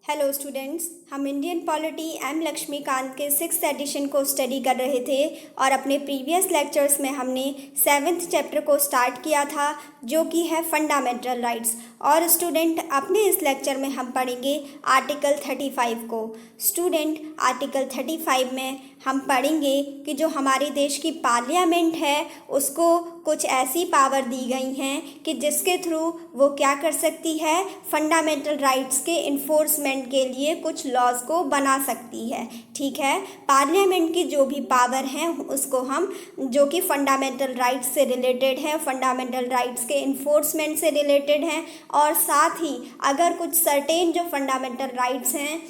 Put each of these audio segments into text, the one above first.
Hello students, हम Indian polity M Laxmikant के 6th addition को स्टडी कर रहे थे और अपने प्रीवियस लेक्चर्स में हमने 7th चैप्टर को स्टार्ट किया था जो कि है फंडामेंटल राइट्स। और स्टूडेंट अपने इस लेक्चर में हम पढ़ेंगे आर्टिकल 35 को। स्टूडेंट आर्टिकल 35 में हम पढ़ेंगे कि जो हमारे देश की पार्लियामेंट है उसको कुछ ऐसी पावर दी गई हैं कि जिसके थ्रू वो क्या कर सकती है, फंडामेंटल राइट्स के इन्फोर्समेंट के लिए कुछ लॉज को बना सकती है। ठीक है, पार्लियामेंट की जो भी पावर हैं उसको हम जो कि फंडामेंटल राइट्स से रिलेटेड है, फंडामेंटल राइट्स के इन्फोर्समेंट से रिलेटेड हैं, और साथ ही अगर कुछ सर्टेन जो फंडामेंटल राइट्स हैं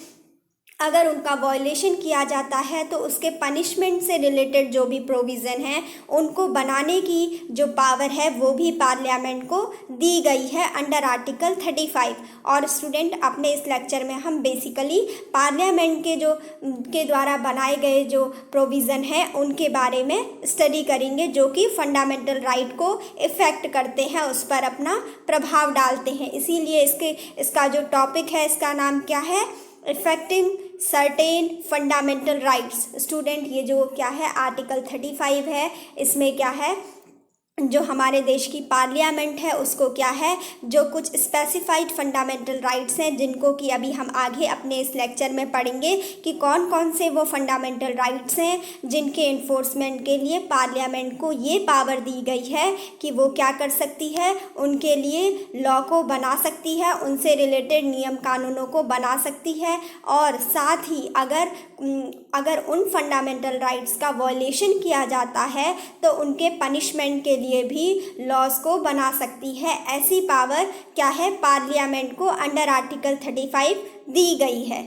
अगर उनका वायलेशन किया जाता है तो उसके पनिशमेंट से रिलेटेड जो भी प्रोविज़न है उनको बनाने की जो पावर है वो भी पार्लियामेंट को दी गई है अंडर आर्टिकल 35। और स्टूडेंट अपने इस लेक्चर में हम बेसिकली पार्लियामेंट के द्वारा बनाए गए जो प्रोविज़न है उनके बारे में स्टडी करेंगे जो कि फंडामेंटल राइट को इफ़ेक्ट करते हैं, उस पर अपना प्रभाव डालते हैं। इसीलिए इसका जो टॉपिक है इसका नाम क्या है, affecting certain fundamental rights. Student ये जो क्या है आर्टिकल 35 है, इसमें क्या है जो हमारे देश की पार्लियामेंट है उसको क्या है जो कुछ स्पेसिफाइड फंडामेंटल राइट्स हैं जिनको कि अभी हम आगे अपने इस लेक्चर में पढ़ेंगे कि कौन कौन से वो फंडामेंटल राइट्स हैं जिनके इन्फोर्समेंट के लिए पार्लियामेंट को ये पावर दी गई है कि वो क्या कर सकती है, उनके लिए लॉ को बना सकती है, उनसे रिलेटेड नियम कानूनों को बना सकती है, और साथ ही अगर उन फंडामेंटल राइट्स का वायलेशन किया जाता है तो उनके पनिशमेंट के लिए भी लॉज को बना सकती है। ऐसी पावर क्या है, पार्लियामेंट को अंडर आर्टिकल 35 दी गई है।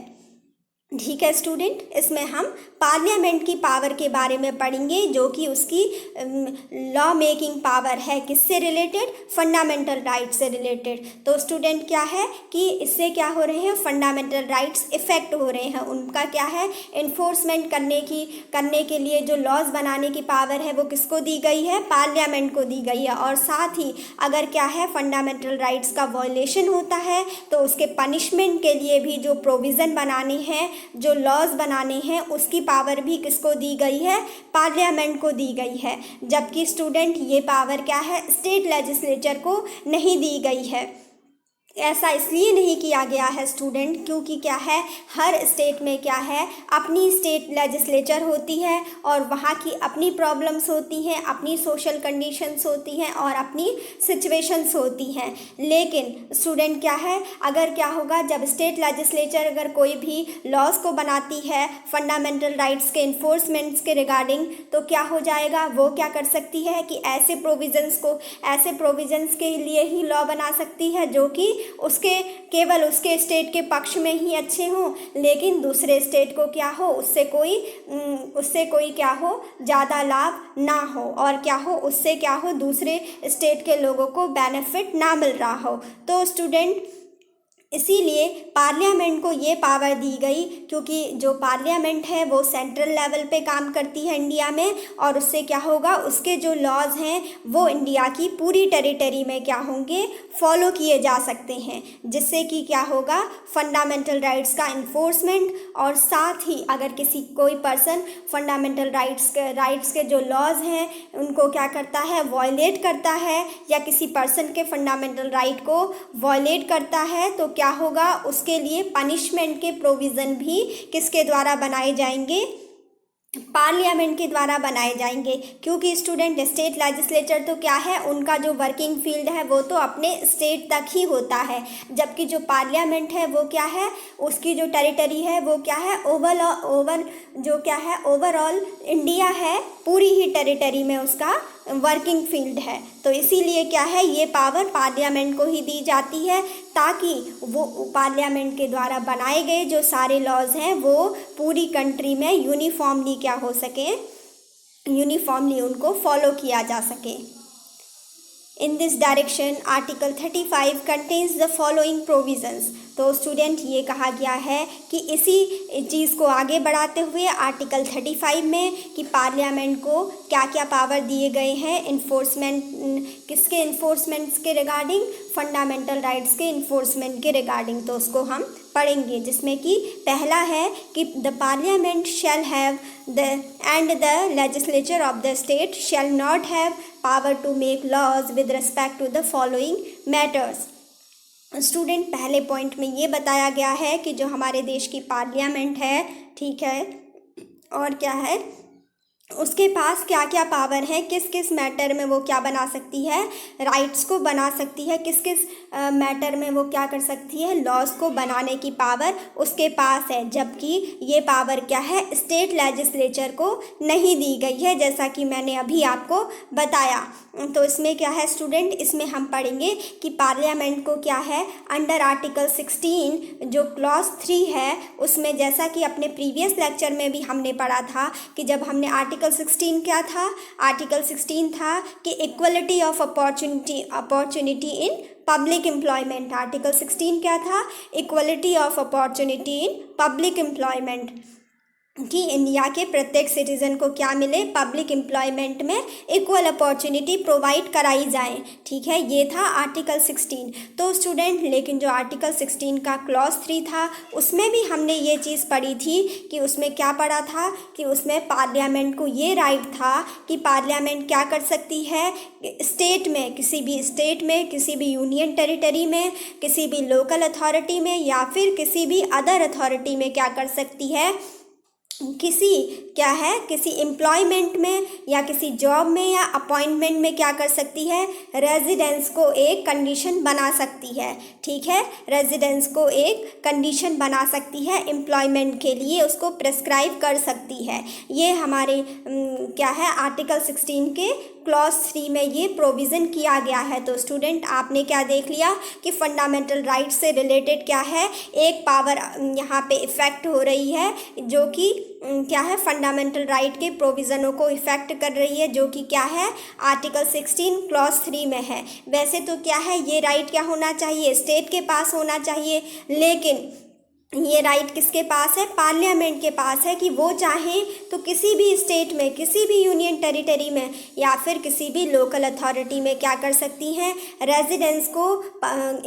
ठीक है स्टूडेंट, इसमें हम पार्लियामेंट की पावर के बारे में पढ़ेंगे जो कि उसकी लॉ मेकिंग पावर है, किससे रिलेटेड, फंडामेंटल राइट से रिलेटेड। तो स्टूडेंट क्या है कि इससे क्या हो रहे हैं, फंडामेंटल राइट्स इफेक्ट हो रहे हैं, उनका क्या है इन्फोर्समेंट करने के लिए जो लॉज बनाने की पावर है वो किसको दी गई है, पार्लियामेंट को दी गई है। और साथ ही अगर क्या है फंडामेंटल राइट्स का वायलेशन होता है तो उसके पनिशमेंट के लिए भी जो प्रोविज़न बनाने हैं, जो लॉज बनाने हैं, उसकी पावर भी किसको दी गई है, पार्लियामेंट को दी गई है। जबकि स्टूडेंट ये पावर क्या है, स्टेट लेजिस्लेचर को नहीं दी गई है। ऐसा इसलिए नहीं किया गया है स्टूडेंट क्योंकि क्या है हर स्टेट में क्या है अपनी स्टेट लेजिस्लेचर होती है और वहाँ की अपनी प्रॉब्लम्स होती हैं, अपनी सोशल कंडीशंस होती हैं और अपनी सिचुएशंस होती हैं। लेकिन स्टूडेंट क्या है, अगर क्या होगा जब स्टेट लेजिस्लेचर अगर कोई भी लॉज को बनाती है फंडामेंटल राइट्स के इन्फोर्समेंट्स के रिगार्डिंग, तो क्या हो जाएगा, वो क्या कर सकती है कि ऐसे प्रोविजंस के लिए ही लॉ बना सकती है जो कि केवल उसके स्टेट के पक्ष में ही अच्छे हों, लेकिन दूसरे स्टेट को क्या हो उससे कोई क्या हो ज़्यादा लाभ ना हो, और क्या हो उससे क्या हो दूसरे स्टेट के लोगों को बेनिफिट ना मिल रहा हो। तो स्टूडेंट इसीलिए पार्लियामेंट को ये पावर दी गई क्योंकि जो पार्लियामेंट है वो सेंट्रल लेवल पे काम करती है इंडिया में, और उससे क्या होगा उसके जो लॉज हैं वो इंडिया की पूरी टेरिटरी में क्या होंगे, फॉलो किए जा सकते हैं, जिससे कि क्या होगा फंडामेंटल राइट्स का इन्फोर्समेंट, और साथ ही अगर कोई पर्सन फंडामेंटल राइट्स के जो लॉज हैं उनको क्या करता है, वायलेट करता है, या किसी पर्सन के फंडामेंटल राइट को वायलेट करता है तो क्या होगा उसके लिए पनिशमेंट के प्रोविज़न भी किसके द्वारा बनाए जाएंगे, पार्लियामेंट के द्वारा बनाए जाएंगे। क्योंकि स्टूडेंट स्टेट लेजिस्लेचर तो क्या है उनका जो वर्किंग फील्ड है वो तो अपने स्टेट तक ही होता है, जबकि जो पार्लियामेंट है वो क्या है उसकी जो टेरिटरी है वो क्या है ओवरऑल इंडिया है, पूरी ही टेरिटरी में उसका वर्किंग फील्ड है। तो इसीलिए क्या है ये पावर पार्लियामेंट को ही दी जाती है ताकि वो पार्लियामेंट के द्वारा बनाए गए जो सारे लॉज हैं वो पूरी कंट्री में यूनिफॉर्मली क्या हो सके, यूनिफॉर्मली उनको फॉलो किया जा सके। In this direction, Article 35 contains the following provisions. तो स्टूडेंट ये कहा गया है कि इसी चीज़ को आगे बढ़ाते हुए आर्टिकल 35 में कि पार्लियामेंट को क्या क्या पावर दिए गए हैं इन्फोर्समेंट, किसके इन्फोर्समेंट्स के रिगार्डिंग, फंडामेंटल राइट्स के इन्फोर्समेंट के रिगार्डिंग। तो उसको हम पढ़ेंगे, जिसमें कि पहला है कि the parliament shall have the legislature of the state shall not have power to make laws with respect to the following matters. Student पहले पॉइंट में ये बताया गया है कि जो हमारे देश की पार्लियामेंट है, ठीक है, और क्या है, उसके पास क्या क्या पावर है, किस किस मैटर में वो क्या बना सकती है, राइट्स को बना सकती है, किस किस मैटर में वो क्या कर सकती है, लॉज को बनाने की पावर उसके पास है। जबकि ये पावर क्या है, स्टेट लेजिस्लेचर को नहीं दी गई है, जैसा कि मैंने अभी आपको बताया। तो इसमें क्या है स्टूडेंट, इसमें हम पढ़ेंगे कि पार्लियामेंट को क्या है, अंडर आर्टिकल 16 जो क्लॉज 3 है उसमें, जैसा कि अपने प्रीवियस लेक्चर में भी हमने पढ़ा था कि जब हमने आर्टिकल 16 क्या था, आर्टिकल 16 था कि equality of opportunity in public employment. Article 16 क्या था, equality of opportunity in public employment, कि इंडिया के प्रत्येक सिटीज़न को क्या मिले, पब्लिक एम्प्लॉयमेंट में इक्वल अपॉर्चुनिटी प्रोवाइड कराई जाए, ठीक है, ये था आर्टिकल 16। तो स्टूडेंट लेकिन जो आर्टिकल 16 का क्लॉज 3 था उसमें भी हमने ये चीज़ पढ़ी थी कि उसमें क्या पढ़ा था कि उसमें पार्लियामेंट को ये राइट था कि पार्लियामेंट क्या कर सकती है, स्टेट में, किसी भी स्टेट में, किसी भी यूनियन टेरिटरी में, किसी भी लोकल अथॉरिटी में या फिर किसी भी अदर अथॉरिटी में क्या कर सकती है, किसी क्या है, किसी एम्प्लॉयमेंट में या किसी जॉब में या अपॉइंटमेंट में क्या कर सकती है, रेजिडेंस को एक कंडीशन बना सकती है, ठीक है, रेजिडेंस को एक कंडीशन बना सकती है, एम्प्लॉयमेंट के लिए उसको प्रेस्क्राइब कर सकती है। ये हमारे क्या है, आर्टिकल 16 के क्लॉज 3 में ये प्रोविज़न किया गया है। तो स्टूडेंट आपने क्या देख लिया कि फंडामेंटल राइट से रिलेटेड क्या है, एक पावर यहाँ पे इफ़ेक्ट हो रही है जो कि क्या है, फंडामेंटल राइट के प्रोविज़नों को इफ़ेक्ट कर रही है, जो कि क्या है, आर्टिकल 16 क्लॉज 3 में है। वैसे तो क्या है, ये राइट क्या होना चाहिए, स्टेट के पास होना चाहिए, लेकिन ये राइट किसके पास है, पार्लियामेंट के पास है कि वो चाहें तो किसी भी स्टेट में, किसी भी यूनियन टेरिटरी में या फिर किसी भी लोकल अथॉरिटी में क्या कर सकती हैं, रेजिडेंस को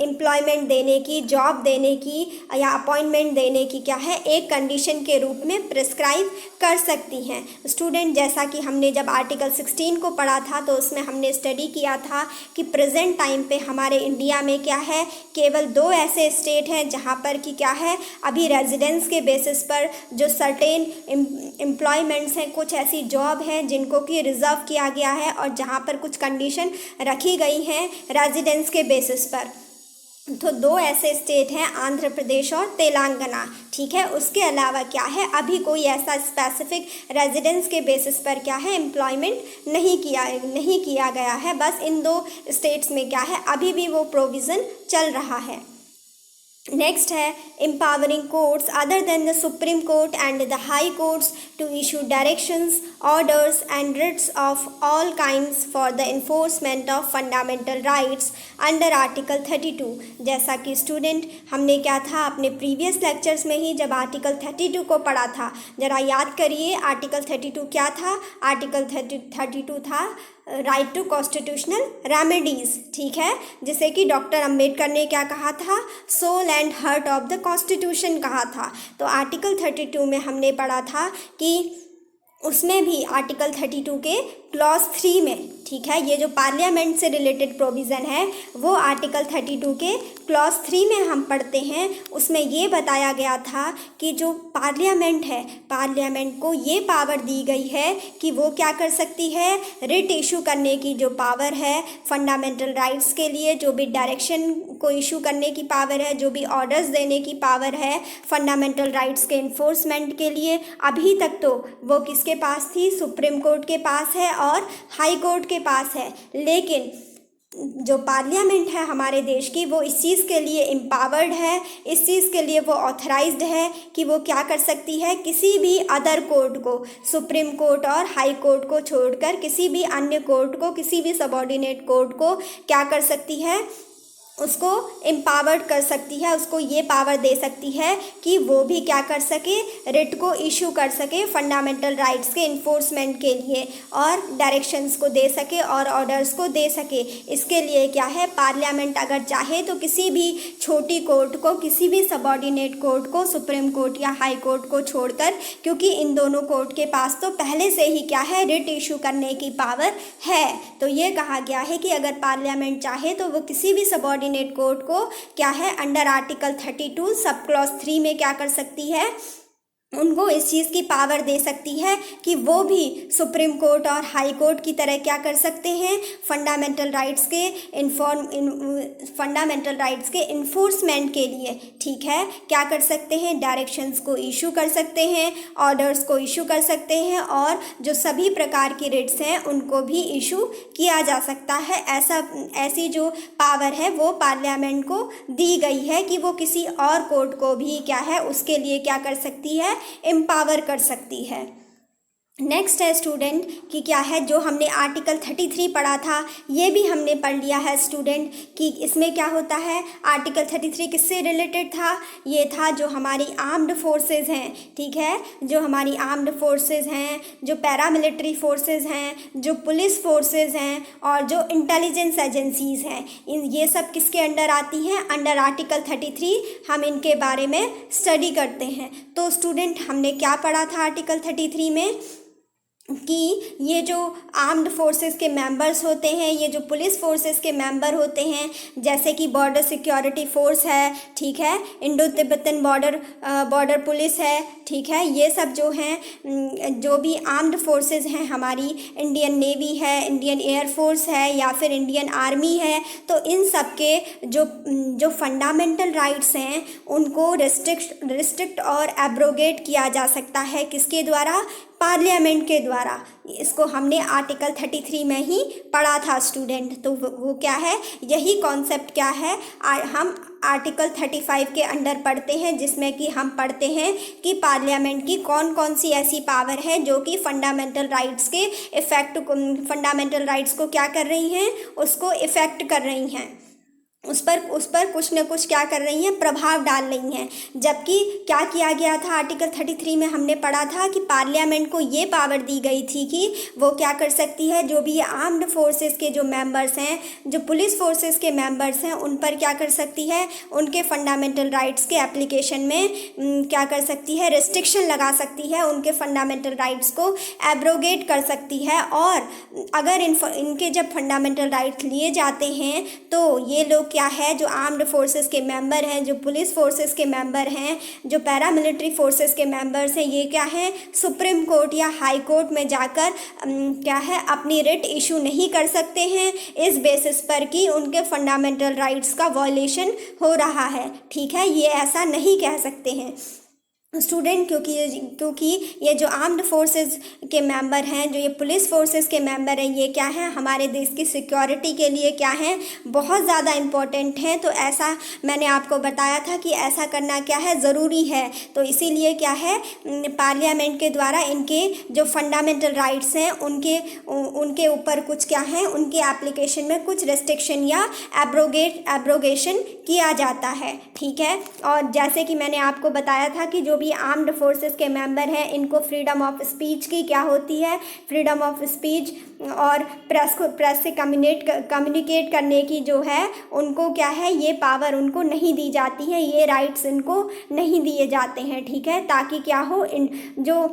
एम्प्लॉयमेंट देने की, जॉब देने की या अपॉइंटमेंट देने की क्या है, एक कंडीशन के रूप में प्रिस्क्राइब कर सकती हैं। स्टूडेंट जैसा कि हमने जब आर्टिकल 16 को पढ़ा था तो उसमें हमने स्टडी किया था कि प्रेजेंट टाइम पे हमारे इंडिया में क्या है, केवल 2 ऐसे स्टेट हैं जहाँ पर कि क्या है, अभी रेजिडेंस के बेसिस पर जो सर्टेन एम्प्लॉयमेंट्स हैं, कुछ ऐसी जॉब हैं जिनको कि रिज़र्व किया गया है और जहाँ पर कुछ कंडीशन रखी गई हैं रेजिडेंस के बेसिस पर। तो 2 ऐसे स्टेट हैं, आंध्र प्रदेश और तेलंगाना, ठीक है। उसके अलावा क्या है, अभी कोई ऐसा स्पेसिफिक रेजिडेंस के बेसिस पर क्या है, एम्प्लॉयमेंट नहीं किया गया है। बस इन 2 स्टेट्स में क्या है, अभी भी वो प्रोविज़न चल रहा है। नेक्स्ट है empowering courts other than the Supreme Court and the High Courts to issue directions, orders and writs of all kinds for the enforcement of fundamental rights under Article 32। जैसा कि स्टूडेंट हमने क्या था अपने प्रीवियस लेक्चर्स में ही जब article 32 को पढ़ा था, ज़रा याद करिए आर्टिकल 32 क्या था। आर्टिकल 32 था राइट टू कॉन्स्टिट्यूशनल रेमेडीज़, ठीक है, जिसे कि डॉक्टर अंबेडकर ने क्या कहा था, soul and heart of the constitution कहा था। तो आर्टिकल 32 में हमने पढ़ा था कि उसमें भी आर्टिकल 32 के क्लॉज 3 में, ठीक है, ये जो पार्लियामेंट से रिलेटेड प्रोविज़न है वो आर्टिकल 32 के क्लॉज 3 में हम पढ़ते हैं। उसमें ये बताया गया था कि जो पार्लियामेंट है, पार्लियामेंट को ये पावर दी गई है कि वो क्या कर सकती है, रिट इशू करने की जो पावर है फंडामेंटल राइट्स के लिए, जो भी डायरेक्शन को इशू करने की पावर है, जो भी ऑर्डर्स देने की पावर है फंडामेंटल राइट्स के इन्फोर्समेंट के लिए, अभी तक तो वो किसके पास थी, सुप्रीम कोर्ट के पास है और हाई कोर्ट के पास है। लेकिन जो पार्लियामेंट है हमारे देश की, वो इस चीज़ के लिए एम्पावर्ड है, इस चीज़ के लिए वो ऑथराइज्ड है कि वो क्या कर सकती है, किसी भी अदर कोर्ट को, सुप्रीम कोर्ट और हाई कोर्ट को छोड़कर किसी भी अन्य कोर्ट को, किसी भी सबऑर्डिनेट कोर्ट को क्या कर सकती है, उसको एम्पावर्ड कर सकती है, उसको ये पावर दे सकती है कि वो भी क्या कर सके, रिट को इशू कर सके फंडामेंटल राइट्स के इन्फोर्समेंट के लिए, और डायरेक्शंस को दे सके और ऑर्डर्स को दे सके। इसके लिए क्या है, पार्लियामेंट अगर चाहे तो किसी भी छोटी कोर्ट को, किसी भी सबऑर्डिनेट कोर्ट को, सुप्रीम कोर्ट या हाई कोर्ट को छोड़कर, क्योंकि इन दोनों कोर्ट के पास तो पहले से ही क्या है, रिट इशू करने की पावर है। तो ये कहा गया है कि अगर पार्लियामेंट चाहे तो वो किसी भी सबऑर्डिनेट कोर्ट को क्या है, अंडर आर्टिकल 32 सब क्लॉज 3 में क्या कर सकती है, उनको इस चीज़ की पावर दे सकती है कि वो भी सुप्रीम कोर्ट और हाई कोर्ट की तरह क्या कर सकते हैं, फंडामेंटल राइट्स के इन्फोर्समेंट के लिए, ठीक है, क्या कर सकते हैं, डायरेक्शंस को इशू कर सकते हैं, ऑर्डर्स को इशू कर सकते हैं, और जो सभी प्रकार की रिट्स हैं उनको भी इशू किया जा सकता है। ऐसी जो पावर है वो पार्लियामेंट को दी गई है कि वो किसी और कोर्ट को भी क्या है, उसके लिए क्या कर सकती है, एम्पावर कर सकती है। नेक्स्ट है स्टूडेंट कि क्या है, जो हमने आर्टिकल 33 पढ़ा था ये भी हमने पढ़ लिया है स्टूडेंट कि इसमें क्या होता है। आर्टिकल 33 किससे रिलेटेड था, ये था जो हमारी आर्म्ड फोर्सेस हैं, ठीक है, जो हमारी आर्म्ड फोर्सेस हैं, जो पैरामिलिट्री फोर्सेस हैं, जो पुलिस फोर्सेस हैं, और जो इंटेलिजेंस एजेंसीज हैं, ये सब किसके अंडर आती हैं, अंडर आर्टिकल 33 हम इनके बारे में स्टडी करते हैं। तो स्टूडेंट हमने क्या पढ़ा था आर्टिकल 33 में कि ये जो आर्म्ड फोर्सेस के मेंबर्स होते हैं, ये जो पुलिस फोर्सेस के मेंबर होते हैं, जैसे कि बॉर्डर सिक्योरिटी फोर्स है, ठीक है, इंडो तिब्बतन बॉर्डर पुलिस है, ठीक है, ये सब जो हैं, जो भी आर्म्ड फोर्सेस हैं, हमारी इंडियन नेवी है, इंडियन एयरफोर्स है, या फिर इंडियन आर्मी है, तो इन सब के जो फंडामेंटल राइट्स हैं उनको रिस्ट्रिक्ट और एब्रोगेट किया जा सकता है, किसके द्वारा, पार्लियामेंट के द्वारा। इसको हमने आर्टिकल 33 में ही पढ़ा था स्टूडेंट। तो वो क्या है, यही कॉन्सेप्ट क्या है, हम आर्टिकल 35 के अंडर पढ़ते हैं, जिसमें कि हम पढ़ते हैं कि पार्लियामेंट की कौन कौन सी ऐसी पावर है जो कि फंडामेंटल राइट्स के फंडामेंटल राइट्स को क्या कर रही हैं, उसको इफ़ेक्ट कर रही हैं, उस पर कुछ न कुछ क्या कर रही हैं, प्रभाव डाल रही हैं। जबकि क्या किया गया था, आर्टिकल 33 में हमने पढ़ा था कि पार्लियामेंट को ये पावर दी गई थी कि वो क्या कर सकती है, जो भी आर्म्ड फोर्सेस के जो मेंबर्स हैं, जो पुलिस फोर्सेस के मेंबर्स हैं, उन पर क्या कर सकती है, उनके फंडामेंटल राइट्स के एप्लीकेशन में क्या कर सकती है, रिस्ट्रिक्शन लगा सकती है, उनके फंडामेंटल राइट्स को एब्रोगेट कर सकती है। और अगर इनके जब फंडामेंटल राइट्स लिए जाते हैं तो ये लोग क्या है, जो आर्म्ड फोर्सेस के मेंबर हैं, जो पुलिस फोर्सेस के मेंबर हैं, जो पैरामिलिट्री फोर्सेस के मेंबर्स हैं, ये क्या है, सुप्रीम कोर्ट या हाई कोर्ट में जाकर क्या है, अपनी रिट इशू नहीं कर सकते हैं, इस बेसिस पर कि उनके फंडामेंटल राइट्स का वॉयलेशन हो रहा है, ठीक है, ये ऐसा नहीं कह सकते हैं स्टूडेंट, क्योंकि ये जो आर्म्ड फोर्सेस के मेंबर हैं, जो ये पुलिस फोर्सेस के मेंबर हैं, ये क्या है, हमारे देश की सिक्योरिटी के लिए क्या है, बहुत ज़्यादा इम्पोर्टेंट हैं। तो ऐसा मैंने आपको बताया था कि ऐसा करना क्या है, ज़रूरी है। तो इसीलिए क्या है, पार्लियामेंट के द्वारा इनके जो फंडामेंटल राइट्स हैं उनके ऊपर कुछ क्या है, उनके एप्लीकेशन में कुछ रेस्ट्रिक्शन या एब्रोगेशन किया जाता है, ठीक है। और जैसे कि मैंने आपको बताया था कि जो भी आर्म्ड फोर्सेस के मेंबर हैं, इनको फ्रीडम ऑफ स्पीच की क्या होती है, फ्रीडम ऑफ स्पीच और प्रेस से कम्युनिकेट करने की जो है, उनको क्या है, ये पावर उनको नहीं दी जाती है, ये राइट्स इनको नहीं दिए जाते हैं, ठीक है, ताकि क्या हो, इन जो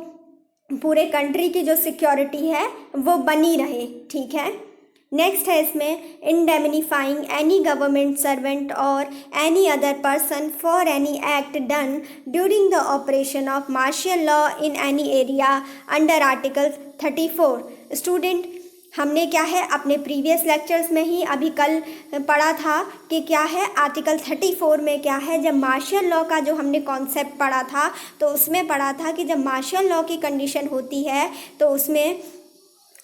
पूरे कंट्री की जो सिक्योरिटी है वो बनी रहे, ठीक है। नेक्स्ट है इसमें, इंडेमनीफाइंग एनी गवर्नमेंट सर्वेंट और any other person for any act done during the operation of martial law in any area under article 34। Student हमने क्या है, अपने प्रीवियस लेक्चर्स में ही अभी कल पढ़ा था कि क्या है, आर्टिकल 34 में क्या है, जब मार्शियल लॉ का जो हमने कॉन्सेप्ट पढ़ा था तो उसमें पढ़ा था कि जब मार्शियल लॉ की कंडीशन होती है तो उसमें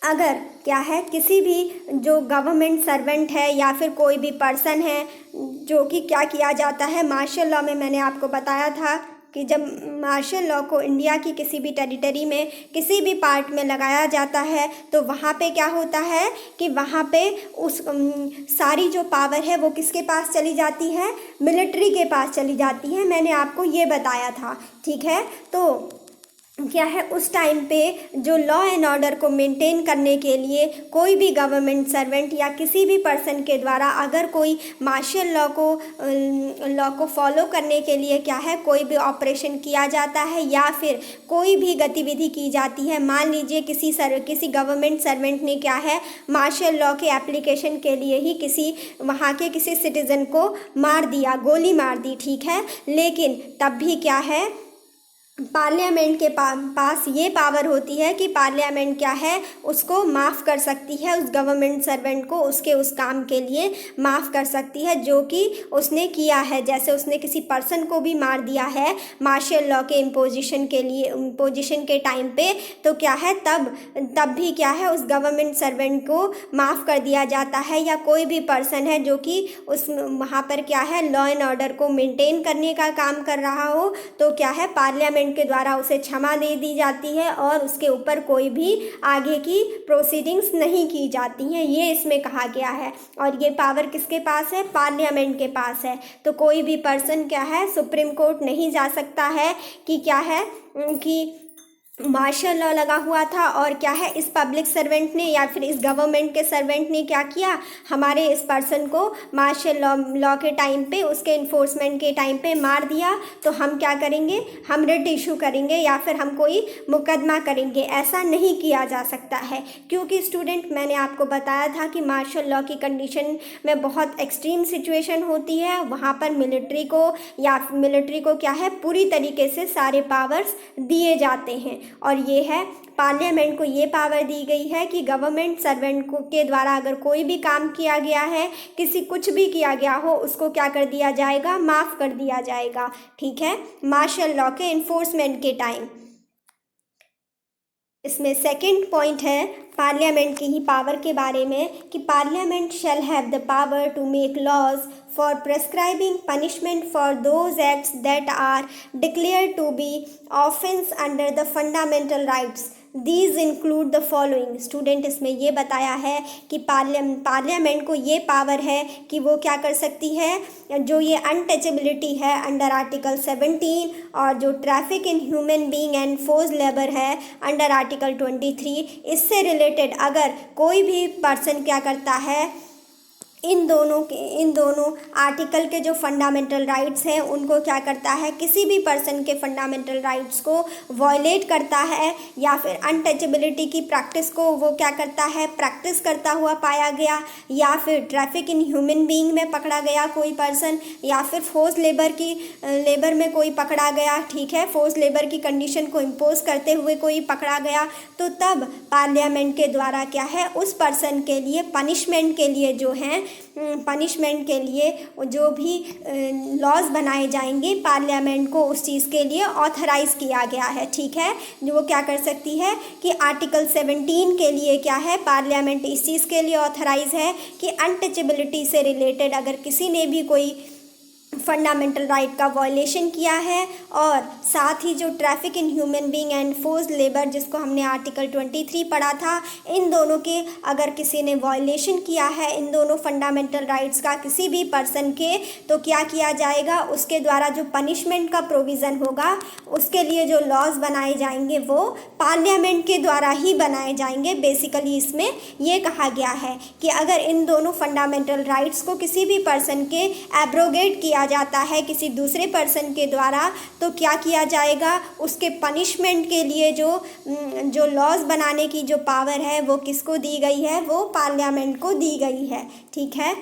अगर क्या है, किसी भी जो गवर्नमेंट सर्वेंट है या फिर कोई भी पर्सन है, जो कि क्या किया जाता है, मार्शियल लॉ में मैंने आपको बताया था कि जब मार्शल लॉ को इंडिया की किसी भी टेरिटरी में किसी भी पार्ट में लगाया जाता है तो वहाँ पे क्या होता है कि वहाँ पे उस सारी जो पावर है वो किसके पास चली जाती है, मिलिट्री के पास चली जाती है। मैंने आपको ये बताया था, ठीक है। तो क्या है, उस टाइम पे जो लॉ एंड ऑर्डर को मेंटेन करने के लिए कोई भी गवर्नमेंट सर्वेंट या किसी भी पर्सन के द्वारा अगर कोई मार्शल लॉ को फॉलो करने के लिए क्या है कोई भी ऑपरेशन किया जाता है या फिर कोई भी गतिविधि की जाती है, मान लीजिए किसी गवर्नमेंट सर्वेंट ने क्या है मार्शल लॉ के एप्लीकेशन के लिए ही वहाँ के किसी सिटीज़न को मार दिया, गोली मार दी, ठीक है, लेकिन तब भी क्या है पार्लियामेंट के पास ये पावर होती है कि पार्लियामेंट क्या है उसको माफ़ कर सकती है, उस गवर्नमेंट सर्वेंट को उसके उस काम के लिए माफ़ कर सकती है जो कि उसने किया है। जैसे उसने किसी पर्सन को भी मार दिया है मार्शल लॉ के इम्पोजिशन के टाइम पे, तो क्या है तब भी क्या है उस गवर्नमेंट सर्वेंट को माफ़ कर दिया जाता है। या कोई भी पर्सन है जो कि वहाँ पर क्या है लॉ एंड ऑर्डर को मेंटेन करने का काम कर रहा हो तो क्या है पार्लियामेंट के द्वारा उसे क्षमा दे दी जाती है और उसके ऊपर कोई भी आगे की प्रोसीडिंग्स नहीं की जाती हैं, ये इसमें कहा गया है। और ये पावर किसके पास है, पार्लियामेंट के पास है। तो कोई भी पर्सन क्या है सुप्रीम कोर्ट नहीं जा सकता है कि क्या है कि मार्शल लॉ लगा हुआ था और क्या है इस पब्लिक सर्वेंट ने या फिर इस गवर्नमेंट के सर्वेंट ने क्या किया, हमारे इस पर्सन को मार्शल लॉ के टाइम पे उसके इन्फोर्समेंट के टाइम पे मार दिया तो हम क्या करेंगे, हम रिट इशू करेंगे या फिर हम कोई मुकदमा करेंगे। ऐसा नहीं किया जा सकता है क्योंकि स्टूडेंट मैंने आपको बताया था कि मार्शल लॉ की कंडीशन में बहुत एक्सट्रीम सिचुएशन होती है, वहाँ पर मिलिट्री को क्या है पूरी तरीके से सारे पावर्स दिए जाते हैं। और ये है पार्लियामेंट को ये पावर दी गई है कि गवर्नमेंट सर्वेंट के द्वारा अगर कोई भी काम किया गया है, कुछ भी किया गया हो, उसको क्या कर दिया जाएगा, माफ़ कर दिया जाएगा, ठीक है, मार्शल लॉ के इन्फोर्समेंट के टाइम। इसमें सेकंड पॉइंट है पार्लियामेंट की ही पावर के बारे में कि parliament shall have the power to make laws for prescribing punishment for those acts that are declared to be offense under the fundamental rights. These include the following. Student इसमें ये बताया है कि पार्लियामेंट को ये पावर है कि वो क्या कर सकती है, जो ये अनटचेबिलिटी है अंडर आर्टिकल 17 और जो traffic in human being and force labour है अंडर आर्टिकल 23, इससे रिलेटेड अगर कोई भी पर्सन क्या करता है इन दोनों आर्टिकल के जो फंडामेंटल राइट्स हैं उनको क्या करता है, किसी भी पर्सन के फंडामेंटल राइट्स को वॉयलेट करता है या फिर अनटचेबिलिटी की प्रैक्टिस को वो क्या करता है प्रैक्टिस करता हुआ पाया गया, या फिर ट्रैफिक इन ह्यूमन बीइंग में पकड़ा गया कोई पर्सन, या फिर फोर्स लेबर में कोई पकड़ा गया, ठीक है, फोर्स लेबर की कंडीशन को इम्पोज करते हुए कोई पकड़ा गया, तो तब पार्लियामेंट के द्वारा क्या है उस पर्सन के लिए पनिशमेंट के लिए जो भी लॉज बनाए जाएंगे पार्लियामेंट को उस चीज़ के लिए ऑथराइज़ किया गया है, ठीक है, जो वो क्या कर सकती है कि आर्टिकल 17 के लिए क्या है पार्लियामेंट इस चीज़ के लिए ऑथराइज़ है कि अनटचेबिलिटी से रिलेटेड अगर किसी ने भी कोई फंडामेंटल राइट का वॉयलेशन किया है और साथ ही जो traffic in human being and force labour जिसको हमने आर्टिकल 23 पढ़ा था, इन दोनों के अगर किसी ने वॉयलेशन किया है इन दोनों फंडामेंटल राइट्स का किसी भी पर्सन के, तो क्या किया जाएगा, उसके द्वारा जो पनिशमेंट का प्रोविज़न होगा उसके लिए जो लॉज बनाए जाएंगे वो पार्लियामेंट के द्वारा ही बनाए जाएंगे। बेसिकली इसमें ये कहा गया है कि अगर इन दोनों फंडामेंटल राइट्स को किसी भी पर्सन के एब्रोगेट किया जाता है किसी दूसरे पर्सन के द्वारा, तो क्या किया जाएगा, उसके पनिशमेंट के लिए जो लॉज बनाने की जो पावर है वो किसको दी गई है, वो पार्लियामेंट को दी गई है, ठीक है।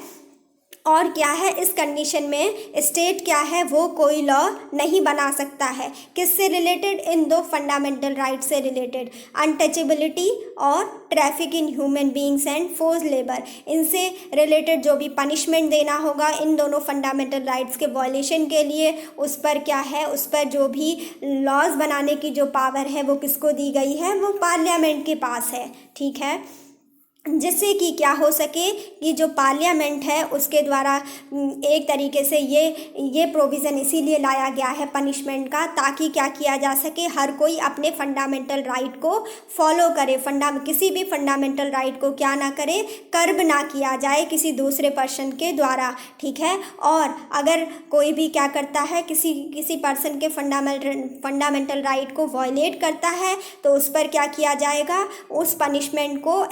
और क्या है इस कंडीशन में स्टेट क्या है वो कोई लॉ नहीं बना सकता है, किससे रिलेटेड, इन दो फंडामेंटल राइट से रिलेटेड, अनटचेबिलिटी और traffic in human beings and force labour, इनसे रिलेटेड जो भी पनिशमेंट देना होगा इन दोनों फंडामेंटल राइट्स के वॉयलेशन के लिए, उस पर क्या है, उस पर जो भी लॉज बनाने की जो पावर है वो किसको दी गई है, वो पार्लियामेंट के पास है, ठीक है। जिससे कि क्या हो सके कि जो पार्लियामेंट है उसके द्वारा एक तरीके से ये प्रोविज़न इसीलिए लाया गया है पनिशमेंट का, ताकि क्या किया जा सके, हर कोई अपने फंडामेंटल राइट को फॉलो करे, किसी भी फंडामेंटल राइट को क्या ना करे, कर्ब ना किया जाए किसी दूसरे पर्सन के द्वारा, ठीक है। और अगर कोई भी क्या करता है, किसी पर्सन के फंडामेंटल राइट को वायलेट करता है तो उस पर क्या किया जाएगा, उस पनिशमेंट को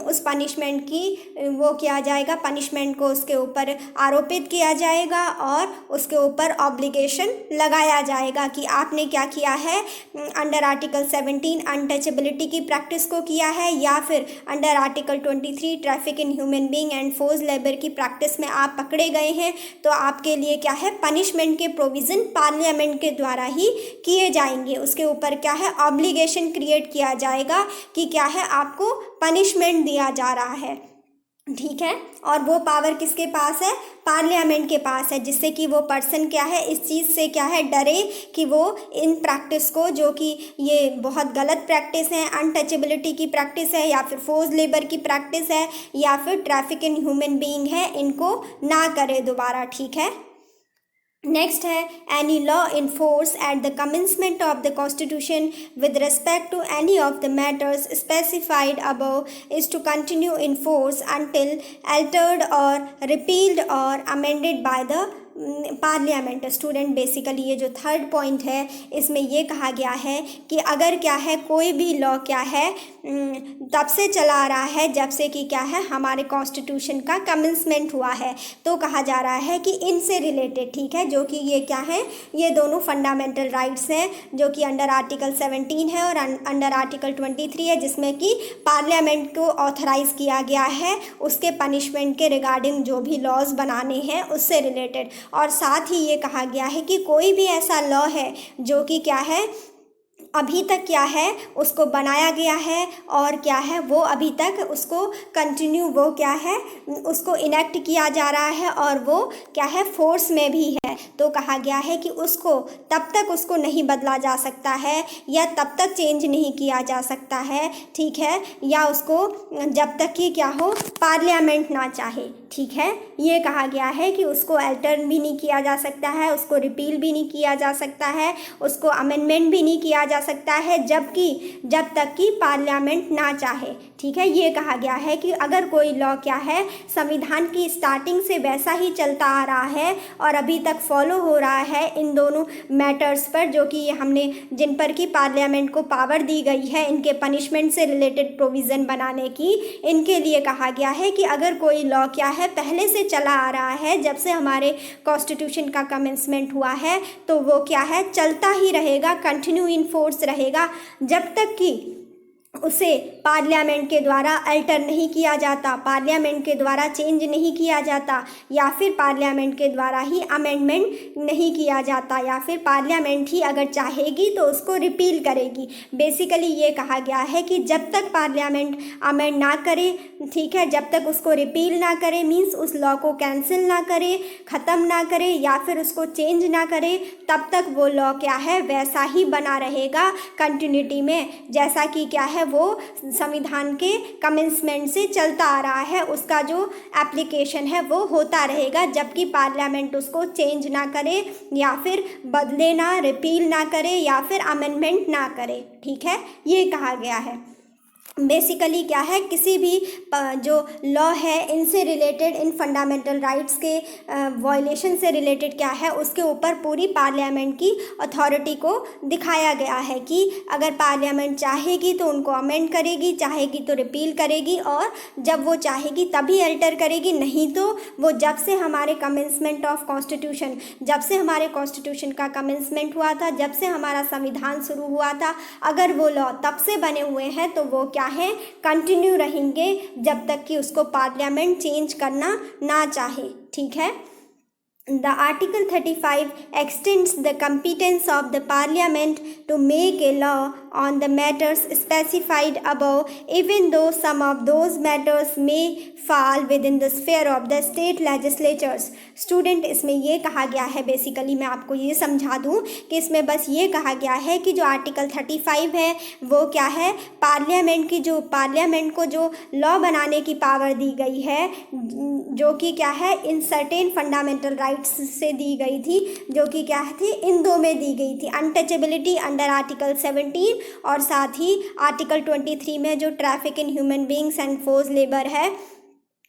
उस पनिशमेंट की वो किया जाएगा, पनिशमेंट को उसके ऊपर आरोपित किया जाएगा और उसके ऊपर ऑब्लिगेशन लगाया जाएगा कि आपने क्या किया है, अंडर आर्टिकल 17 अनटचेबिलिटी की प्रैक्टिस को किया है, या फिर under article 23 traffic in human being and force labour की प्रैक्टिस में आप पकड़े गए हैं, तो आपके लिए क्या है, पनिशमेंट के प्रोविज़न पार्लियामेंट के द्वारा ही किए जाएंगे। उसके ऊपर क्या है, ऑब्लिगेशन क्रिएट किया जाएगा कि क्या है, आपको पनिशमेंट दिया जा रहा है, ठीक है। और वो पावर किसके पास है, पार्लियामेंट के पास है, जिससे कि वो पर्सन क्या है, इस चीज़ से क्या है, डरे कि वो इन प्रैक्टिस को, जो कि ये बहुत गलत प्रैक्टिस है, अनटचेबिलिटी की प्रैक्टिस है, या फिर फोर्स लेबर की प्रैक्टिस है, या फिर ट्रैफिक इन ह्यूमन बीइंग है, इनको ना करे दोबारा, ठीक है। नेक्स्ट है, any law in force at the commencement of the constitution with respect to any of the matters specified above is to continue in force until altered or repealed or amended by the parliament. Student basically ये जो third point है इसमें ये कहा गया है कि अगर क्या है, कोई भी लॉ क्या है तब से चला आ रहा है जब से कि क्या है, हमारे कॉन्स्टिट्यूशन का कमेंसमेंट हुआ है, तो कहा जा रहा है कि इनसे रिलेटेड, ठीक है, जो कि ये क्या है, ये दोनों फंडामेंटल राइट्स हैं जो कि अंडर आर्टिकल 17 है और अंडर आर्टिकल 23 है, जिसमें कि पार्लियामेंट को ऑथराइज किया गया है उसके पनिशमेंट के रिगार्डिंग जो भी लॉज बनाने हैं उससे रिलेटेड। और साथ ही ये कहा गया है कि कोई भी ऐसा लॉ है जो कि क्या है, अभी तक क्या है, उसको बनाया गया है और क्या है, वो अभी तक उसको कंटिन्यू, वो क्या है, उसको इनेक्ट किया जा रहा है और वो क्या है, फोर्स में भी है, तो कहा गया है कि उसको तब तक उसको नहीं बदला जा सकता है या तब तक चेंज नहीं किया जा सकता है, ठीक है, या उसको जब तक कि क्या हो, पार्लियामेंट ना चाहे, ठीक है। ये कहा गया है कि उसको अल्टर भी नहीं किया जा सकता है, उसको रिपील भी नहीं किया जा सकता है, उसको अमेंडमेंट भी नहीं किया जा सकता है, जब तक कि पार्लियामेंट ना चाहे, ठीक है। ये कहा गया है कि अगर कोई लॉ क्या है, संविधान की स्टार्टिंग से वैसा ही चलता आ रहा है और अभी तक फॉलो हो रहा है इन दोनों मैटर्स पर, जो कि हमने जिन पर कि पार्लियामेंट को पावर दी गई है इनके पनिशमेंट से रिलेटेड प्रोविज़न बनाने की, इनके लिए कहा गया है कि अगर कोई लॉ क्या है पहले से चला आ रहा है, जब से हमारे कॉन्स्टिट्यूशन का कमेंसमेंट हुआ है, तो वो क्या है, चलता ही रहेगा, कंटिन्यू इन फोर्स रहेगा, जब तक कि उसे पार्लियामेंट के द्वारा अल्टर नहीं किया जाता, पार्लियामेंट के द्वारा चेंज नहीं किया जाता, या फिर पार्लियामेंट के द्वारा ही अमेंडमेंट नहीं किया जाता, या फिर पार्लियामेंट ही अगर चाहेगी तो उसको रिपील करेगी। बेसिकली ये कहा गया है कि जब तक पार्लियामेंट अमेंड ना करे, ठीक है, जब तक उसको रिपील ना करे, मीन्स उस लॉ को कैंसिल ना करे, ख़त्म ना करे या फिर उसको चेंज ना करे, तब तक वो लॉ क्या है, वैसा ही बना रहेगा कंटिन्यूटी में, जैसा कि क्या है, वो संविधान के कमेंसमेंट से चलता आ रहा है, उसका जो एप्लीकेशन है वो होता रहेगा, जबकि पार्लियामेंट उसको चेंज ना करे या फिर बदले ना, रिपील ना करे या फिर अमेंडमेंट ना करे, ठीक है। ये कहा गया है। बेसिकली क्या है, किसी भी जो लॉ है इनसे रिलेटेड, इन फंडामेंटल राइट्स के वायलेशन से रिलेटेड क्या है, उसके ऊपर पूरी पार्लियामेंट की अथॉरिटी को दिखाया गया है कि अगर पार्लियामेंट चाहेगी तो उनको अमेंड करेगी, चाहेगी तो रिपील करेगी, और जब वो चाहेगी तभी अल्टर करेगी, नहीं तो वो जब से हमारे कमेंसमेंट ऑफ कॉन्स्टिट्यूशन, जब से हमारे कॉन्स्टिट्यूशन का कमेंसमेंट हुआ था, जब से हमारा संविधान शुरू हुआ था, अगर वो लॉ तब से बने हुए हैं तो वो क्या है, कंटिन्यू रहेंगे जब तक कि उसको पार्लियामेंट चेंज करना ना चाहे, ठीक है। The Article 35 extends the competence of the Parliament to make a law on the matters specified above, even though some of those matters may fall within the sphere of the state legislatures. Student इसमें ये कहा गया है, basically मैं आपको ये समझा दूँ कि इसमें बस ये कहा गया है कि जो आर्टिकल 35 है वो क्या है, पार्लियामेंट को जो लॉ बनाने की पावर दी गई है, जो कि क्या है इन सर्टेन फंडामेंटल राइट्स से दी गई थी, जो कि क्या थी इन दो में दी गई थी, अनटचेबिलिटी अंडर आर्टिकल 17 और साथ ही आर्टिकल 23 में जो traffic in human beings and force labour है,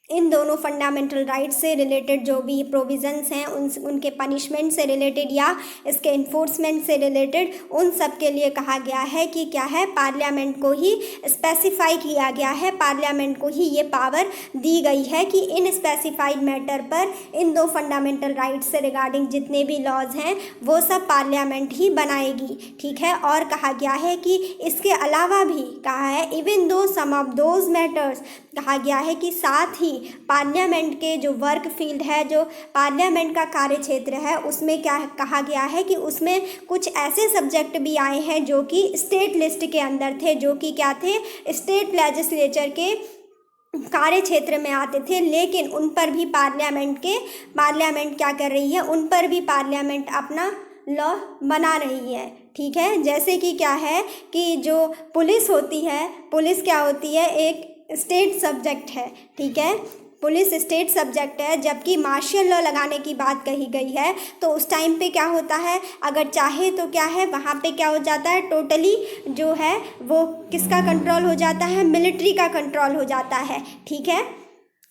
इन दोनों फंडामेंटल राइट्स से रिलेटेड जो भी प्रोविज़न्स हैं उनके पनिशमेंट से रिलेटेड या इसके इन्फोर्समेंट से रिलेटेड, उन सब के लिए कहा गया है कि क्या है, पार्लियामेंट को ही स्पेसिफाई किया गया है, पार्लियामेंट को ही ये पावर दी गई है कि इन स्पेसिफाइड मैटर पर, इन दो फंडामेंटल राइट्स से रिगार्डिंग जितने भी लॉज हैं वो सब पार्लियामेंट ही बनाएगी। ठीक है, और कहा गया है कि इसके अलावा भी कहा है even though some of those matters, कहा गया है कि साथ ही पार्लियामेंट के जो वर्क फील्ड है, जो पार्लियामेंट का कार्य क्षेत्र है, उसमें क्या कहा गया है कि उसमें कुछ ऐसे सब्जेक्ट भी आए हैं जो कि स्टेट लिस्ट के अंदर थे, जो कि क्या थे, स्टेट लेजिस्लेचर के कार्य क्षेत्र में आते थे, लेकिन उन पर भी पार्लियामेंट क्या कर रही है, उन पर भी पार्लियामेंट अपना लॉ बना रही है। ठीक है, जैसे कि क्या है कि जो पुलिस होती है, पुलिस क्या होती है, एक स्टेट सब्जेक्ट है। ठीक है, पुलिस स्टेट सब्जेक्ट है, जबकि मार्शल लॉ लगाने की बात कही गई है तो उस टाइम पे क्या होता है, अगर चाहे तो क्या है वहाँ पे क्या हो जाता है, टोटली जो है वो किसका कंट्रोल हो जाता है, मिलिट्री का कंट्रोल हो जाता है। ठीक है,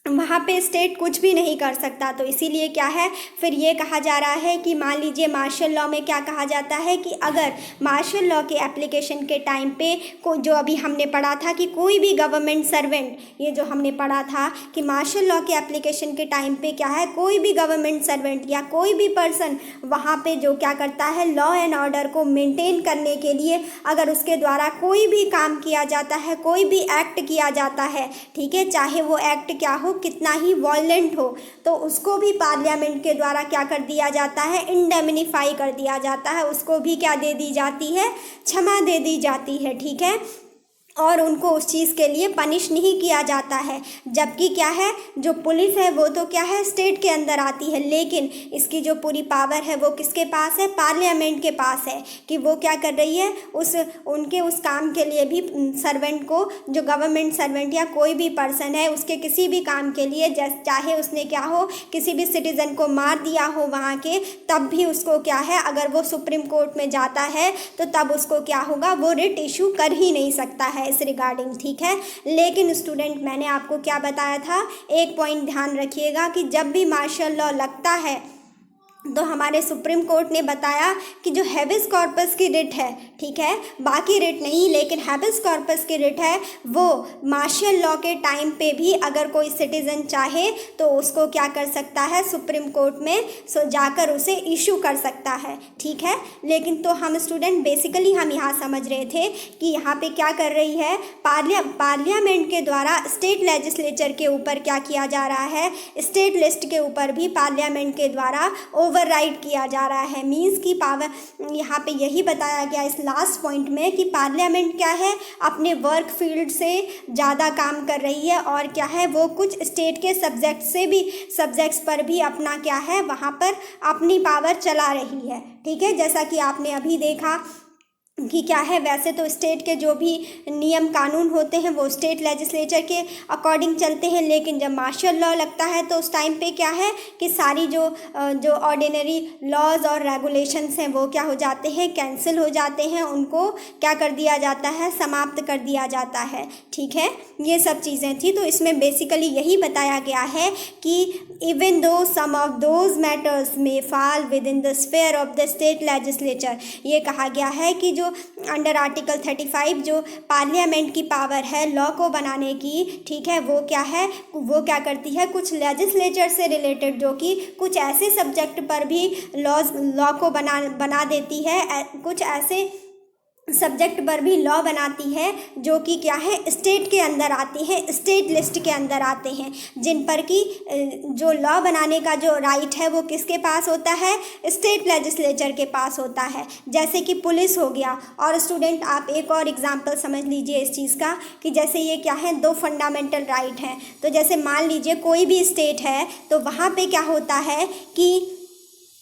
वहाँ पे स्टेट कुछ भी नहीं कर सकता। तो इसीलिए क्या है, फिर ये कहा जा रहा है कि मान लीजिए मार्शल लॉ में क्या कहा जाता है कि अगर मार्शल लॉ के एप्लीकेशन के टाइम पे जो अभी हमने पढ़ा था कि कोई भी गवर्नमेंट सर्वेंट, ये जो हमने पढ़ा था कि मार्शल लॉ के एप्लीकेशन के टाइम पे क्या है, कोई भी गवर्नमेंट सर्वेंट या कोई भी पर्सन वहाँ पे जो क्या करता है, लॉ एंड ऑर्डर को मेंटेन करने के लिए अगर उसके द्वारा कोई भी काम किया जाता है, कोई भी एक्ट किया जाता है, ठीक है, चाहे वो एक्ट क्या हो, कितना ही वॉयलेंट हो, तो उसको भी पार्लियामेंट के द्वारा क्या कर दिया जाता है, इंडेमनिफाई कर दिया जाता है, उसको भी क्या दे दी जाती है, क्षमा दे दी जाती है। ठीक है, और उनको उस चीज़ के लिए पनिश नहीं किया जाता है। जबकि क्या है, जो पुलिस है वो तो क्या है, स्टेट के अंदर आती है, लेकिन इसकी जो पूरी पावर है वो किसके पास है, पार्लियामेंट के पास है, कि वो क्या कर रही है, उनके उस काम के लिए भी सर्वेंट को, जो गवर्नमेंट सर्वेंट या कोई भी पर्सन है, उसके किसी भी काम के लिए, चाहे उसने क्या हो, किसी भी सिटीज़न को मार दिया हो वहाँ के, तब भी उसको क्या है, अगर वो सुप्रीम कोर्ट में जाता है तो तब उसको क्या होगा, वो रिट इशू कर ही नहीं सकता है इस रिगार्डिंग। ठीक है, लेकिन स्टूडेंट मैंने आपको क्या बताया था, एक पॉइंट ध्यान रखिएगा कि जब भी मार्शल लॉ लगता है तो हमारे सुप्रीम कोर्ट ने बताया कि जो हैबिस कॉर्पस की रिट है, ठीक है, बाकी रिट नहीं, लेकिन हैबिस कॉर्पस की रिट है, वो मार्शल लॉ के टाइम पे भी अगर कोई सिटीज़न चाहे तो उसको क्या कर सकता है, सुप्रीम कोर्ट में जाकर उसे इशू कर सकता है। ठीक है, लेकिन तो हम स्टूडेंट बेसिकली हम यहाँ समझ रहे थे कि यहाँ पे क्या कर रही है, पार्लियामेंट के द्वारा स्टेट लेजिस्लेचर के ऊपर क्या किया जा रहा है, स्टेट लिस्ट के ऊपर भी पार्लियामेंट के द्वारा ओवरराइड किया जा रहा है। मीन्स की पावर, यहाँ पे यही बताया गया इस लास्ट पॉइंट में कि पार्लियामेंट क्या है, अपने वर्क फील्ड से ज़्यादा काम कर रही है, और क्या है, वो कुछ स्टेट के सब्जेक्ट्स पर भी अपना क्या है, वहाँ पर अपनी पावर चला रही है। ठीक है, जैसा कि आपने अभी देखा कि क्या है, वैसे तो स्टेट के जो भी नियम कानून होते हैं वो स्टेट लेजिस्लेचर के अकॉर्डिंग चलते हैं, लेकिन जब मार्शल लॉ लगता है तो उस टाइम पे क्या है कि सारी जो ऑर्डिनरी लॉज और रेगुलेशंस हैं वो क्या हो जाते हैं, कैंसिल हो जाते हैं, उनको क्या कर दिया जाता है, समाप्त कर दिया जाता है। ठीक है, ये सब चीज़ें थी। तो इसमें बेसिकली यही बताया गया है कि even though some of those matters में fall within the sphere of the state legislature, ये कहा गया है कि जो अंडर आर्टिकल 35 जो पार्लियामेंट की पावर है लॉ को बनाने की, ठीक है, वो क्या है, वो क्या करती है, कुछ लेजिस्लेचर से रिलेटेड जो कि कुछ ऐसे सब्जेक्ट पर भी लॉ को बना देती है, कुछ ऐसे सब्जेक्ट पर भी लॉ बनाती है, जो कि क्या है, स्टेट के अंदर आती है, स्टेट लिस्ट के अंदर आते हैं, जिन पर कि जो लॉ बनाने का जो राइट है वो किसके पास होता है, स्टेट लेजिस्लेचर के पास होता है। जैसे कि पुलिस हो गया। और स्टूडेंट आप एक और एग्जांपल समझ लीजिए इस चीज़ का, कि जैसे ये क्या है, दो फंडामेंटल राइट हैं। तो जैसे मान लीजिए कोई भी स्टेट है, तो वहाँ पे क्या होता है कि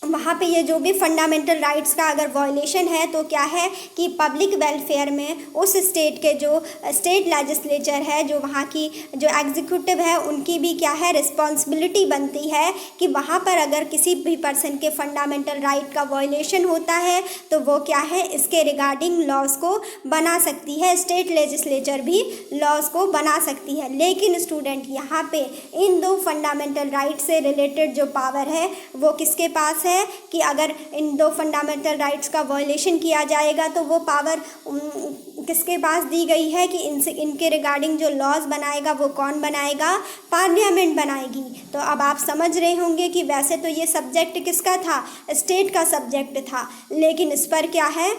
वहाँ पे ये जो भी फंडामेंटल राइट्स का अगर वायलेशन है, तो क्या है कि पब्लिक वेलफेयर में उस स्टेट के जो स्टेट लेजिस्लेचर है, जो वहाँ की जो एग्जीक्यूटिव है, उनकी भी क्या है, रिस्पॉन्सिबिलिटी बनती है कि वहाँ पर अगर किसी भी पर्सन के फंडामेंटल राइट का वायलेशन होता है, तो वो क्या है, इसके रिगार्डिंग लॉज को बना सकती है। स्टेट लेजिस्लेचर भी लॉज को बना सकती है। लेकिन स्टूडेंट यहाँ पे इन दो फंडामेंटल राइट से रिलेटेड जो पावर है वो किसके पास है, कि अगर इन दो फंडामेंटल राइट्स का वायलेशन किया जाएगा तो वो पावर किसके पास दी गई है, कि इनके रिगार्डिंग जो लॉज बनाएगा वो कौन बनाएगा, पार्लियामेंट बनाएगी। तो अब आप समझ रहे होंगे कि वैसे तो ये सब्जेक्ट किसका था, स्टेट का सब्जेक्ट था, लेकिन इस पर क्या है,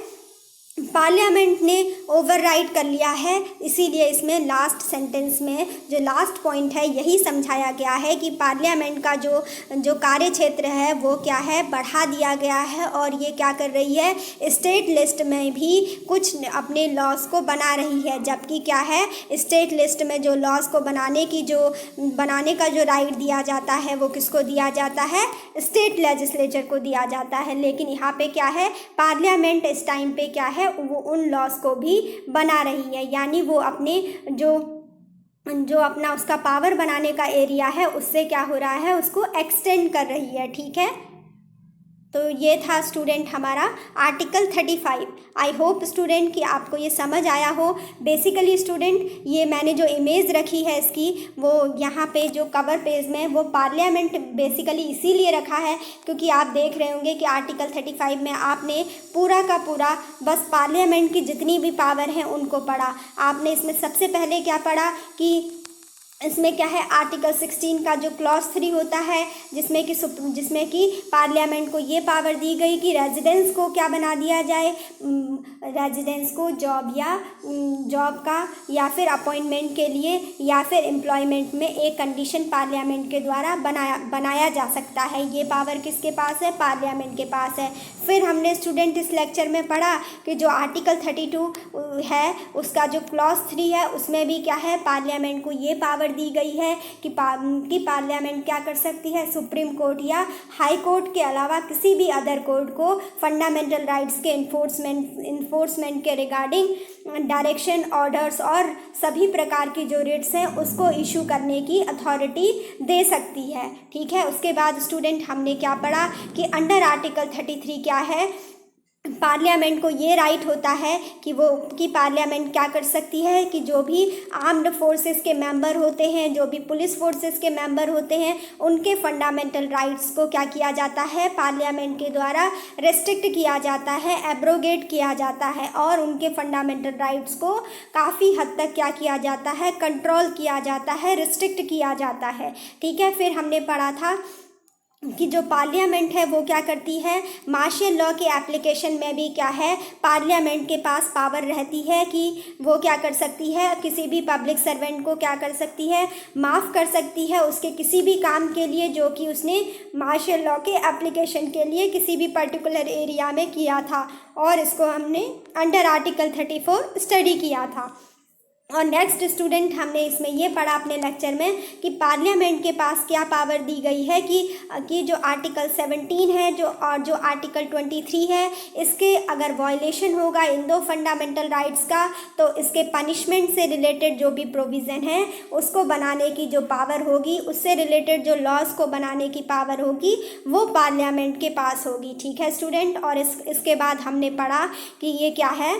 पार्लियामेंट ने ओवरराइड कर लिया है। इसीलिए इसमें लास्ट सेंटेंस में जो लास्ट पॉइंट है यही समझाया गया है कि पार्लियामेंट का जो कार्य क्षेत्र है वो क्या है, बढ़ा दिया गया है, और ये क्या कर रही है, स्टेट लिस्ट में भी कुछ अपने लॉज को बना रही है। जबकि क्या है, स्टेट लिस्ट में जो लॉज को बनाने का जो राइट दिया जाता है वो किसको दिया जाता है, स्टेट लेजिस्लेचर को दिया जाता है। लेकिन यहाँ पे क्या है, पार्लियामेंट इस टाइम पे क्या है, वो उन लॉज को भी बना रही है, यानी वो अपने जो अपना उसका पावर बनाने का एरिया है उससे क्या हो रहा है, उसको एक्सटेंड कर रही है। ठीक है, तो ये था स्टूडेंट हमारा आर्टिकल 35। आई होप स्टूडेंट कि आपको ये समझ आया हो। बेसिकली स्टूडेंट ये मैंने जो इमेज रखी है इसकी, वो यहाँ पे जो कवर पेज में वो पार्लियामेंट बेसिकली इसीलिए रखा है क्योंकि आप देख रहे होंगे कि आर्टिकल 35 में आपने पूरा का पूरा बस पार्लियामेंट की जितनी भी पावर हैं उनको पढ़ा। आपने इसमें सबसे पहले क्या पढ़ा कि इसमें क्या है, आर्टिकल 16 का जो क्लॉज 3 होता है, जिसमें कि पार्लियामेंट को ये पावर दी गई कि रेजिडेंस को क्या बना दिया जाए, रेजिडेंस को जॉब का या फिर अपॉइंटमेंट के लिए या फिर एम्प्लॉयमेंट में एक कंडीशन पार्लियामेंट के द्वारा बनाया जा सकता है। ये पावर किसके पास है, पार्लियामेंट के पास है। फिर हमने स्टूडेंट इस लेक्चर में पढ़ा कि जो आर्टिकल 32 है उसका जो क्लॉज 3 है उसमें भी क्या है, पार्लियामेंट को ये पावर दी गई है कि पार्लियामेंट क्या कर सकती है, सुप्रीम कोर्ट या हाई कोर्ट के अलावा किसी भी अदर कोर्ट को फंडामेंटल राइट्स के इन्फोर्समेंट के रिगार्डिंग डायरेक्शन, ऑर्डर्स और सभी प्रकार की जो रिट्स हैं उसको इशू करने की अथॉरिटी दे सकती है। ठीक है, उसके बाद स्टूडेंट हमने क्या पढ़ा कि अंडर आर्टिकल 33 क्या है, पार्लियामेंट को ये राइट होता है कि पार्लियामेंट क्या कर सकती है कि जो भी आर्म्ड फोर्सेस के मेंबर होते हैं, जो भी पुलिस फोर्सेस के मेंबर होते हैं, उनके फंडामेंटल राइट्स को क्या किया जाता है, पार्लियामेंट के द्वारा रेस्ट्रिक्ट किया जाता है, एब्रोगेट किया जाता है, और उनके फंडामेंटल राइट्स को काफ़ी हद तक क्या किया जाता है, कंट्रोल किया जाता है, रिस्ट्रिक्ट किया जाता है। ठीक है, फिर हमने पढ़ा था कि जो पार्लियामेंट है वो क्या करती है, मार्शल लॉ के एप्लीकेशन में भी क्या है, पार्लियामेंट के पास पावर रहती है कि वो क्या कर सकती है, किसी भी पब्लिक सर्वेंट को क्या कर सकती है, माफ़ कर सकती है उसके किसी भी काम के लिए जो कि उसने मार्शल लॉ के एप्लीकेशन के लिए किसी भी पर्टिकुलर एरिया में किया था। और इसको हमने अंडर आर्टिकल 34 स्टडी किया था। और नेक्स्ट स्टूडेंट हमने इसमें ये पढ़ा अपने लेक्चर में कि पार्लियामेंट के पास क्या पावर दी गई है कि जो आर्टिकल 17 है जो आर्टिकल 23 है, इसके अगर वायलेशन होगा इन दो फंडामेंटल राइट्स का, तो इसके पनिशमेंट से रिलेटेड जो भी प्रोविज़न है उसको बनाने की जो पावर होगी, उससे रिलेटेड जो लॉज को बनाने की पावर होगी वो पार्लियामेंट के पास होगी। ठीक है स्टूडेंट, और इसके बाद हमने पढ़ा कि ये क्या है,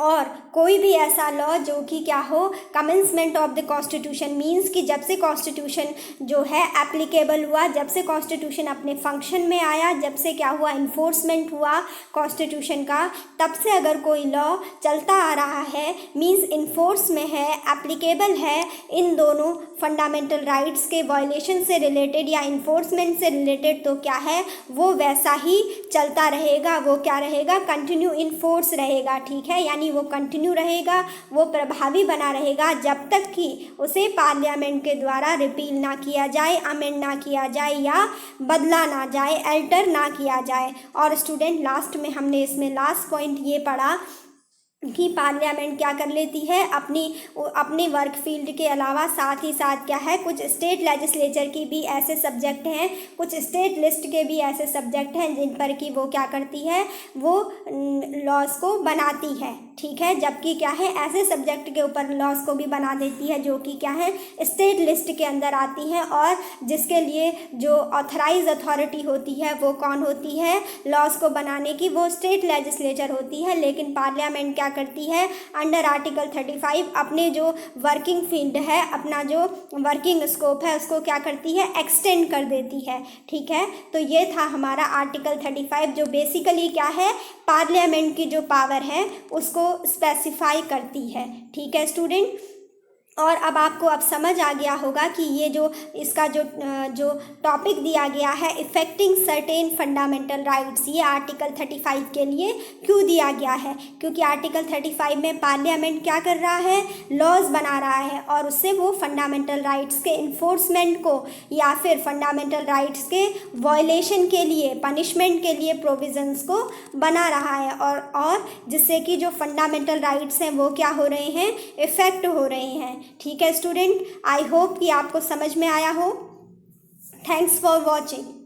और कोई भी ऐसा लॉ जो कि क्या हो, commencement of the constitution means कि जब से कॉन्स्टिट्यूशन जो है एप्लीकेबल हुआ, जब से कॉन्स्टिट्यूशन अपने फंक्शन में आया, जब से क्या हुआ, इन्फोर्समेंट हुआ कॉन्स्टिट्यूशन का, तब से अगर कोई लॉ चलता आ रहा है मीन्स इन्फोर्स में है, एप्लीकेबल है, इन दोनों फंडामेंटल राइट्स के वायलेशन से रिलेटेड या इन्फोर्समेंट से रिलेटेड, तो क्या है वो वैसा ही चलता रहेगा, वो क्या रहेगा, कंटिन्यू इन फोर्स रहेगा। ठीक है, यानी वो कंटिन्यू रहेगा, वो प्रभावी बना रहेगा जब तक कि उसे पार्लियामेंट के द्वारा रिपील ना किया जाए, अमेंड ना किया जाए या बदला ना जाए, अल्टर ना किया जाए। और स्टूडेंट लास्ट में हमने इसमें लास्ट पॉइंट ये पढ़ा कि पार्लियामेंट क्या कर लेती है, अपने वर्क फील्ड के अलावा साथ ही साथ क्या है, कुछ स्टेट लेजिस्लेचर की भी ऐसे सब्जेक्ट हैं, कुछ स्टेट लिस्ट के भी ऐसे सब्जेक्ट हैं जिन पर कि वो क्या करती है, वो लॉज को बनाती है। ठीक है, जबकि क्या है, ऐसे सब्जेक्ट के ऊपर लॉज को भी बना देती है जो कि क्या है, स्टेट लिस्ट के अंदर आती हैं, और जिसके लिए जो ऑथराइज अथॉरिटी होती है वो कौन होती है, लॉज को बनाने की, वो स्टेट लेजिस्लेचर होती है। लेकिन पार्लियामेंट क्या करती है, अंडर आर्टिकल 35 अपने जो वर्किंग फील्ड है, अपना जो वर्किंग स्कोप है, उसको क्या करती है, एक्सटेंड कर देती है। ठीक है, तो ये था हमारा आर्टिकल 35 जो बेसिकली क्या है, पार्लियामेंट की जो पावर है उसको स्पेसिफाई करती है। ठीक है स्टूडेंट, और अब आपको अब समझ आ गया होगा कि ये जो इसका जो टॉपिक दिया गया है, इफेक्टिंग सर्टेन फंडामेंटल राइट्स, ये आर्टिकल 35 के लिए क्यों दिया गया है, क्योंकि आर्टिकल 35 में पार्लियामेंट क्या कर रहा है, लॉज बना रहा है, और उससे वो फंडामेंटल राइट्स के इन्फोर्समेंट को या फिर फंडामेंटल राइट्स के वायलेशन के लिए, पनिशमेंट के लिए प्रोविजंस को बना रहा है, और जिससे कि जो फंडामेंटल राइट्स हैं वो क्या हो रहे हैं, इफेक्ट हो रहे हैं। ठीक है स्टूडेंट, आई होप कि आपको समझ में आया हो। Thanks for watching.